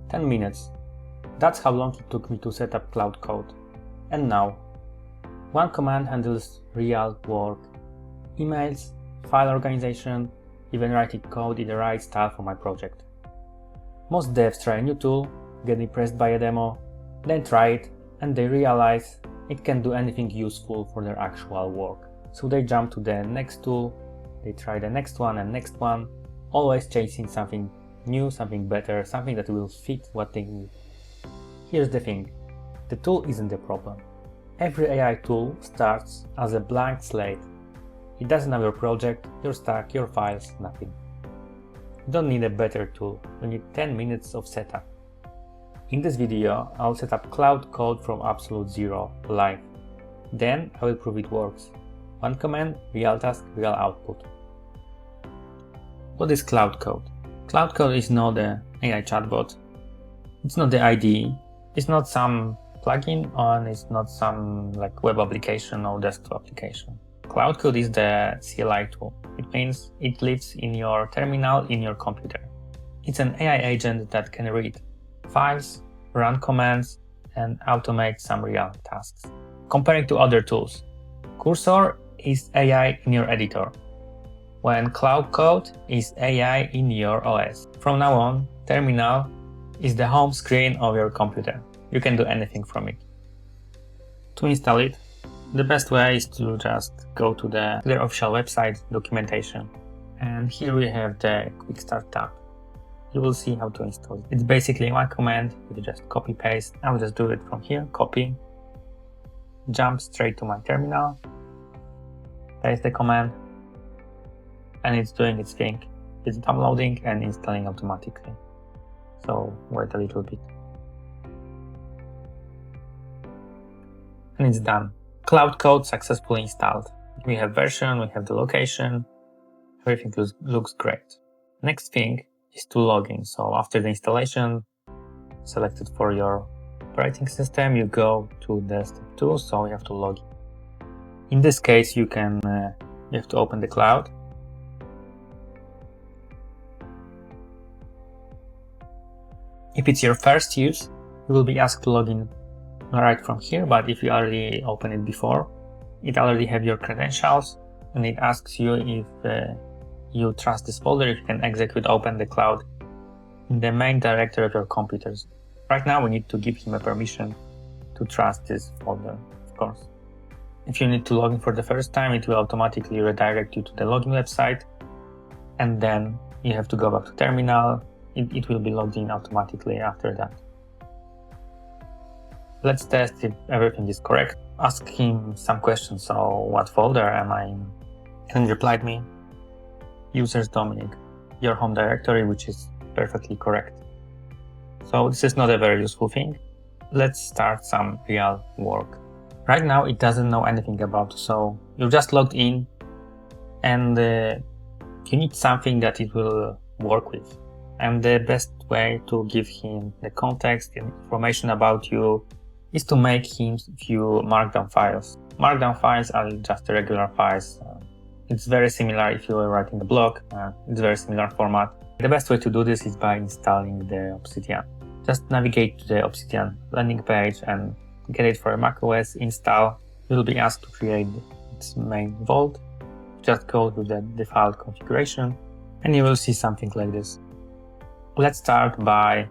10 minutes. That's how long it took me to set up Claude Code. And now, one command handles real work, emails, file organization, even writing code in the right style for my project. Most devs try a new tool, get impressed by a demo, then try it, and they realize it can do anything useful for their actual work. So they jump to the next tool, they try the next one and next one, always chasing something new, something better, something that will fit what they need. Here's the thing, the tool isn't the problem. Every AI tool starts as a blank slate. It doesn't have your project, your stack, your files, nothing. You don't need a better tool, you need 10 minutes of setup. In this video, I'll set up Claude Code from absolute zero, live. Then I will prove it works. One command, real task, real output. What is Claude Code? Claude Code is not an AI chatbot. It's not the IDE. It's not some plugin, and it's not some web application or desktop application. Claude Code is the CLI tool. It means it lives in your terminal in your computer. It's an AI agent that can read files, run commands, and automate some real tasks. Comparing to other tools, Cursor is AI in your editor, when Claude Code is AI in your OS. From now on, terminal is the home screen of your computer. You can do anything from it. To install it, the best way is to just go to their official website documentation. And here we have the Quick Start tab. You will see how to install it. It's basically one command, you just copy paste. I'll just do it from here, copy, jump straight to my terminal, paste the command, and it's doing its thing. It's downloading and installing automatically. So wait a little bit. And it's done. Claude Code successfully installed. We have version, we have the location, everything looks great. Next thing is to log in. So after the installation, selected for your operating system, you go to the step 2, so you have to log in. In this case, you have to open the cloud. If it's your first use, you will be asked to log in right from here, but if you already opened it before, it already have your credentials, and it asks you if you trust this folder, if you can execute open the cloud in the main directory of your computers. Right now we need to give him a permission to trust this folder, of course. If you need to log in for the first time, it will automatically redirect you to the login website, and then you have to go back to terminal. It will be logged in automatically after that. Let's test if everything is correct. Ask him some questions. So what folder am I in? And he replied me, users Dominic, your home directory, which is perfectly correct. So this is not a very useful thing. Let's start some real work. Right now it doesn't know anything about, so you just logged in, and you need something that it will work with. And the best way to give him the context and information about you is to make him view markdown files. Markdown files are just regular files. It's very similar if you are writing a blog. It's very similar format. The best way to do this is by installing the Obsidian. Just navigate to the Obsidian landing page and get it for a macOS install. You'll be asked to create its main vault. Just go to the default configuration and you will see something like this. Let's start by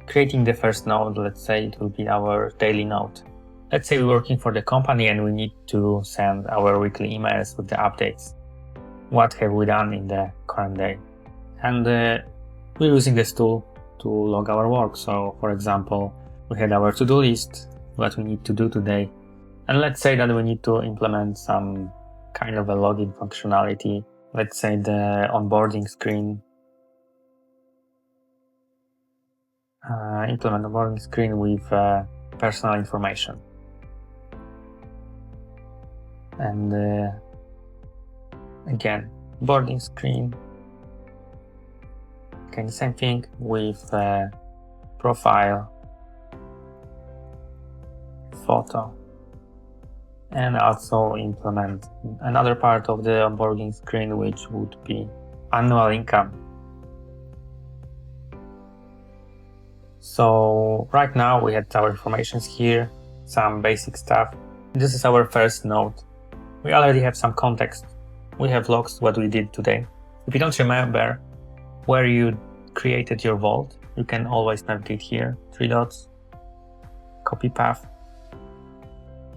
creating the first node. Let's say it will be our daily node. Let's say we're working for the company and we need to send our weekly emails with the updates. What have we done in the current day? And we're using this tool to log our work. So for example, we had our to-do list, what we need to do today. And let's say that we need to implement some kind of a login functionality. Let's say the onboarding screen. Implement a onboarding screen with personal information. And again, boarding screen. Okay, the same thing with profile, photo, and also implement another part of the onboarding screen, which would be annual income. So right now we had our informations here, some basic stuff. This is our first node. We already have some context. We have logs, what we did today. If you don't remember where you created your vault, you can always navigate here, 3 dots, copy path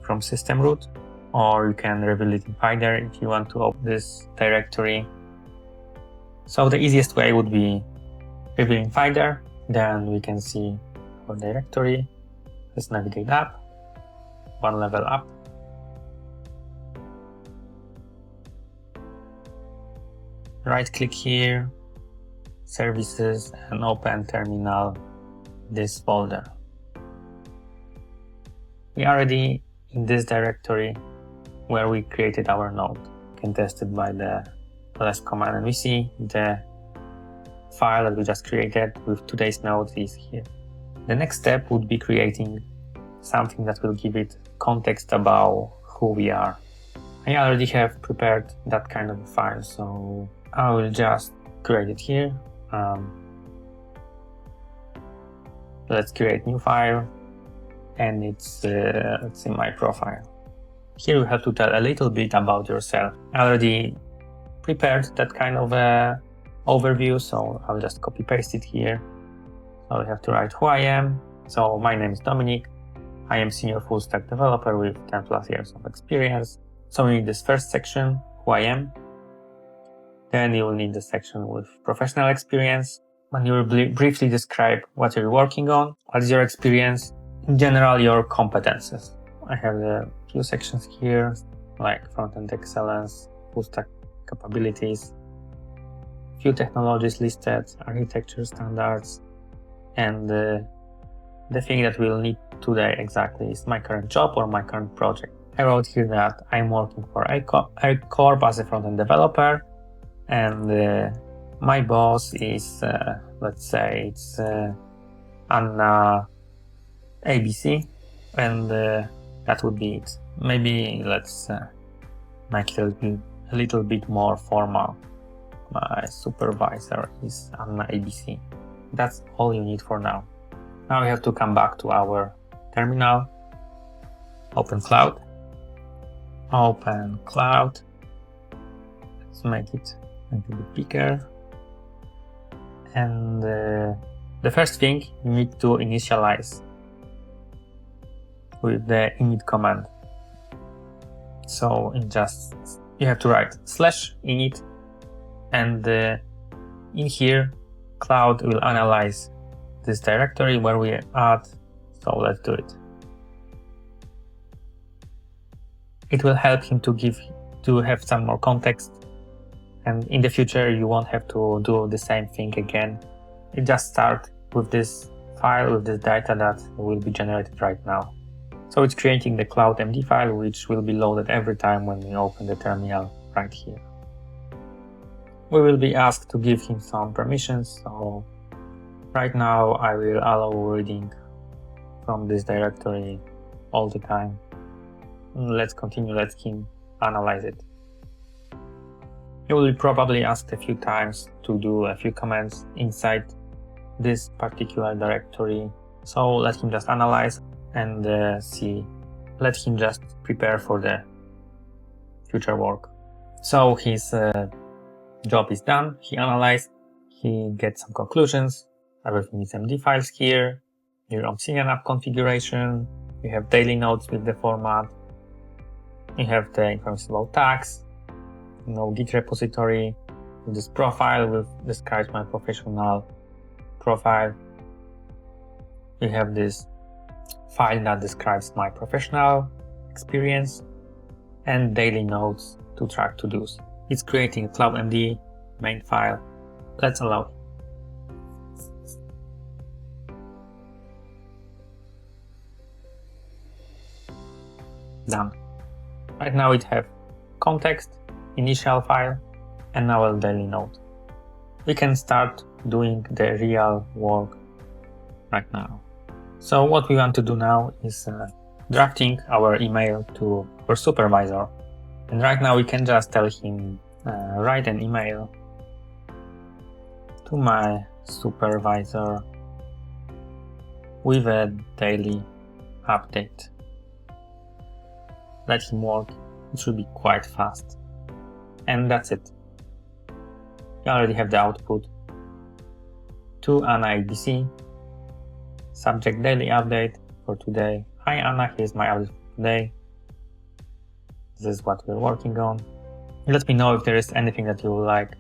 from system root, or you can reveal it in Finder if you want to open this directory. So the easiest way would be revealing Finder, then we can see our directory. Let's navigate up, 1 level up. Right click here, services, and open terminal, this folder. We are already in this directory where we created our node. You can test it by the ls command, and we see the file that we just created with today's node is here. The next step would be creating something that will give it context about who we are. I already have prepared that kind of file, so I will just create it here. Let's create new file, and it's in my profile. Here you have to tell a little bit about yourself. I already prepared that kind of overview, so I'll just copy paste it here. So I have to write who I am. So my name is Dominic. I am senior full stack developer with 10 plus years of experience. So we need this first section, who I am. Then you will need the section with professional experience, and you will briefly describe what you're working on, what is your experience, in general your competences. I have a few sections here, like front-end excellence, full stack capabilities, few technologies listed, architecture standards, and the thing that we'll need today exactly is my current job or my current project. I wrote here that I'm working for Corp as a front-end developer, and my boss is, let's say it's Anna ABC, and that would be it. Maybe let's make it a little bit more formal. My supervisor is Anna ABC. That's all you need for now. Now we have to come back to our terminal. Open Cloud. Open Cloud. Let's make it a bit bigger. And the first thing you need to initialize with the init command. So you have to write /init, and in here Cloud will analyze this directory where we at. So let's do it. It will help him to have some more context, and in the future you won't have to do the same thing again. You just start with this file, with this data that will be generated right now. So it's creating the Cloud MD file, which will be loaded every time when we open the terminal right here. We will be asked to give him some permissions, so right now I will allow reading from this directory all the time. Let's continue, let him analyze it. You will be probably asked a few times to do a few commands inside this particular directory. So let him just analyze and see. Let him just prepare for the future work. So his job is done. He analyzed, he gets some conclusions. Everything is MD files here. Your Obsidian app configuration. You have daily notes with the format. You have the information about tags. Git repository. This profile will describe my professional profile. We have this file that describes my professional experience, and daily notes to track to-dos. It's creating a CloudMD main file. Let's allow. Done. Right now it have context, initial file, and now a daily note. We can start doing the real work right now. So what we want to do now is drafting our email to our supervisor. And right now we can just tell him, write an email to my supervisor with a daily update. Let him work, it should be quite fast. And that's it. You already have the output. To Anna ABC, subject daily update for today. Hi Anna, here's my update for today. This is what we're working on. Let me know if there is anything that you would like,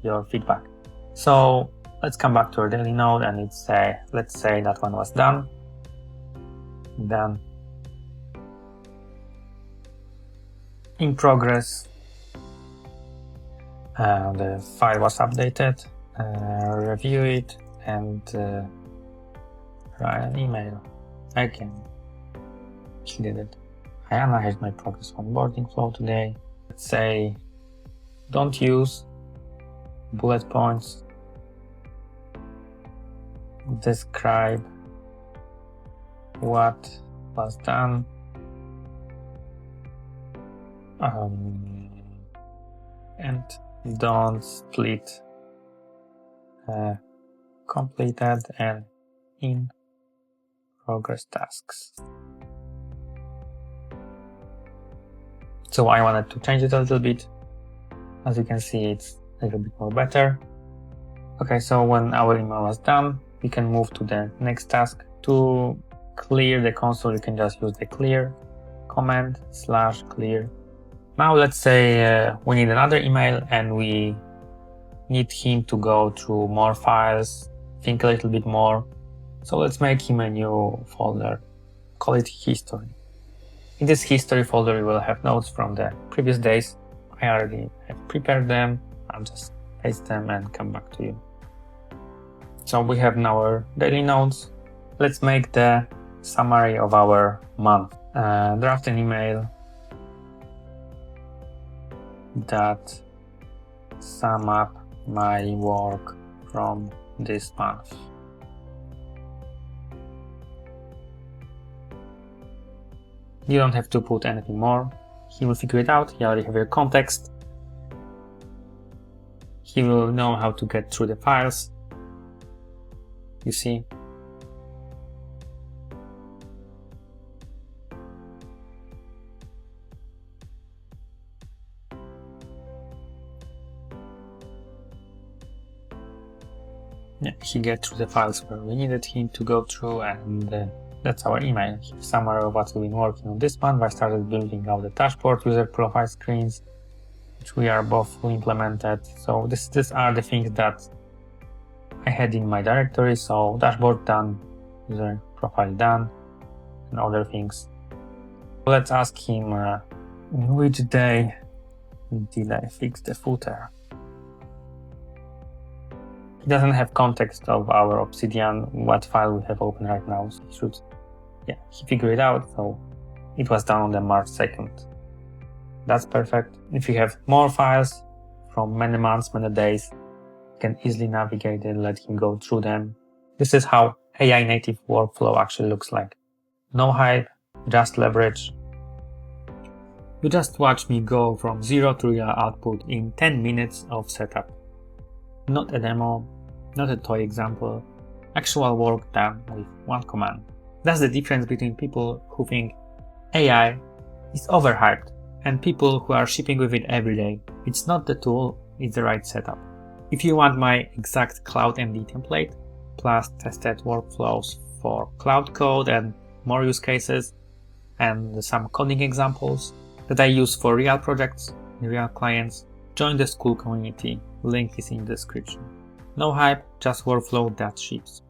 your feedback. So let's come back to our daily node and let's say that one was done. Done. In progress. The file was updated. Review it and write an email. Again, he did it. I analyzed my progress onboarding flow today. Let's say, don't use bullet points. Describe what was done. And don't split completed and in progress tasks. So I wanted to change it a little bit. As you can see, it's a little bit more better. Okay, so when our email was done, we can move to the next task. To clear the console, you can just use the clear command /clear. Now let's say we need another email and we need him to go through more files, think a little bit more. So let's make him a new folder, call it history. In this history folder, we will have notes from the previous days. I already have prepared them. I'll just paste them and come back to you. So we have now our daily notes. Let's make the summary of our month. Draft an email that sum up my work from this month. You don't have to put anything more. He will figure it out. He already has your context. He will know how to get through the files. You see? Yeah, he gets through the files where we needed him to go through, and that's our email. Summary of what we've been working on this month. I started building out the dashboard user profile screens, which we are both fully implemented. So these are the things that I had in my directory. So dashboard done, user profile done, and other things. Let's ask him which day did I fix the footer. He doesn't have context of our Obsidian, what file we have open right now, so he figured it out, so it was done on the March 2nd. That's perfect. If you have more files from many months, many days, you can easily navigate and let him go through them. This is how AI native workflow actually looks like. No hype, just leverage. You just watch me go from 0 to real output in 10 minutes of setup. Not a demo, not a toy example, actual work done with one command. That's the difference between people who think AI is overhyped and people who are shipping with it every day. It's not the tool, it's the right setup. If you want my exact Cloud MD template, plus tested workflows for Claude Code and more use cases, and some coding examples that I use for real projects, real clients, join the Skool community. Link is in the description. No hype, just workflow that ships.